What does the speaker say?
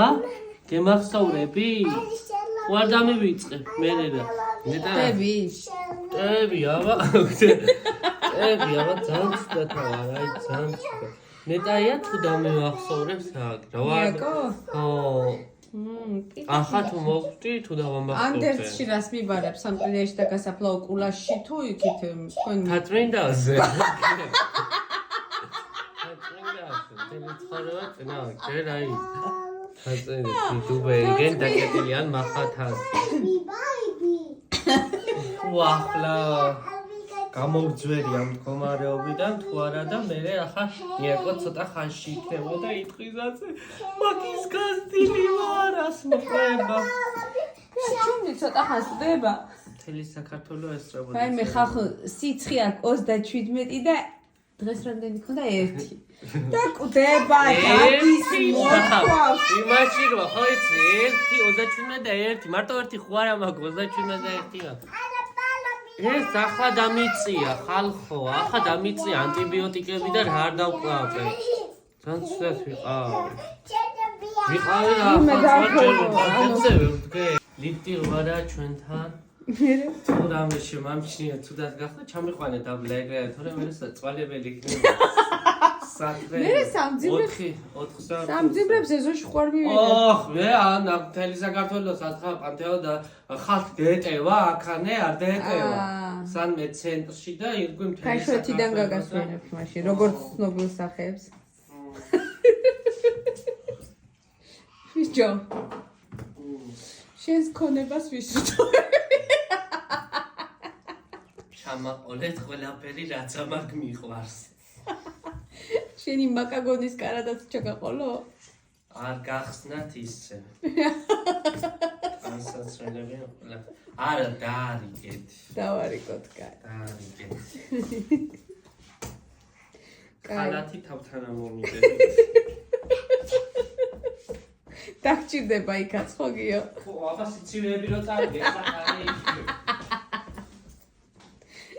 ა? გემახსოვრები? ვარ დამივიწყე მე რა. ნეტები? ტები, აბა. ტები, აბა ძალიან ცუდად ვარ, აი ძალიან ცუდად. ნეტაია თუ დამივახსოვრებს აქ რა ვარ? იაკო? ხო. ახლა თუ მოგვწი თუ დავამახსოვრებ. ანდერსში რას მიბარებ სამტრინიაში და გასაფლაო კულაშში თუ იქით თქვენ თატრინდაზე. თატრინდაზე. თელეცხოვრება წინა ჯერ აი. თატრინდაში დუბეიგენ დაკეტილიან მახათას. ახლა გამოვძვერი ამ მდგომარეობიდან თუ არა და მე ახლა იაკო ცოტა ხანში იქნებოდა იტყვიზაზე მაგის გასტილი ვარას მოყვება ჩუმი ცოტა ხანს ხდება მთელი საქართველო ესწრებოდა აი მე ხახ სიცხე აქვს 37 და დღეს რამდენი ქონდა 1 და კვდება გადის მოყვავს იმაში რა ხო იცი 1 37 და 1 მარტო 1 ხო არა მაგ 37 და 1-ია ეს ახლა დამიწია ხალხო, ახლა დამიწია ანტიბიოტიკები და რა არ დავყავე. ძალიან ცუდად ვიყავი. ვიყავი რა ახლა ლიფტი ვარა ჩვენთან. თუ რამე შემამჩნია ცუდად გახდა, ჩამიყვანე დაბლა ეგრე, თორემ მე საწვალებელი იქნება. საათზე. მე სამძიბრებს ეზოში ხوار მივიდა. ოხ, მე ან მთელი საქართველოს ათხა პანთეო და ხალხ დეტევა, აქანე არ დეტევა. სანმე ცენტრში და ირგვი მთელი ქაშვეთიდან გაგასვენებთ მაშინ, როგორც ცნობილ სახეებს. ვიჯო. შენს ქონებას ვისურვებ. ჩამაყოლეთ ყველაფერი რაც ამაკ მიყვარს. შენი მაკაგონის კარადაც ჩაგაყოლო? არ გახსნათ ისე. ანსაცრელები ყველა. არა დაარიგეთ. დავარიგოთ, კაი. დაარიგეთ. კაი. ხალათი თავთან მომიდებით. დაგჭირდება იქაც ხო გიო? ხო, აბა სიცივეები რო წავიდე, ხალხი.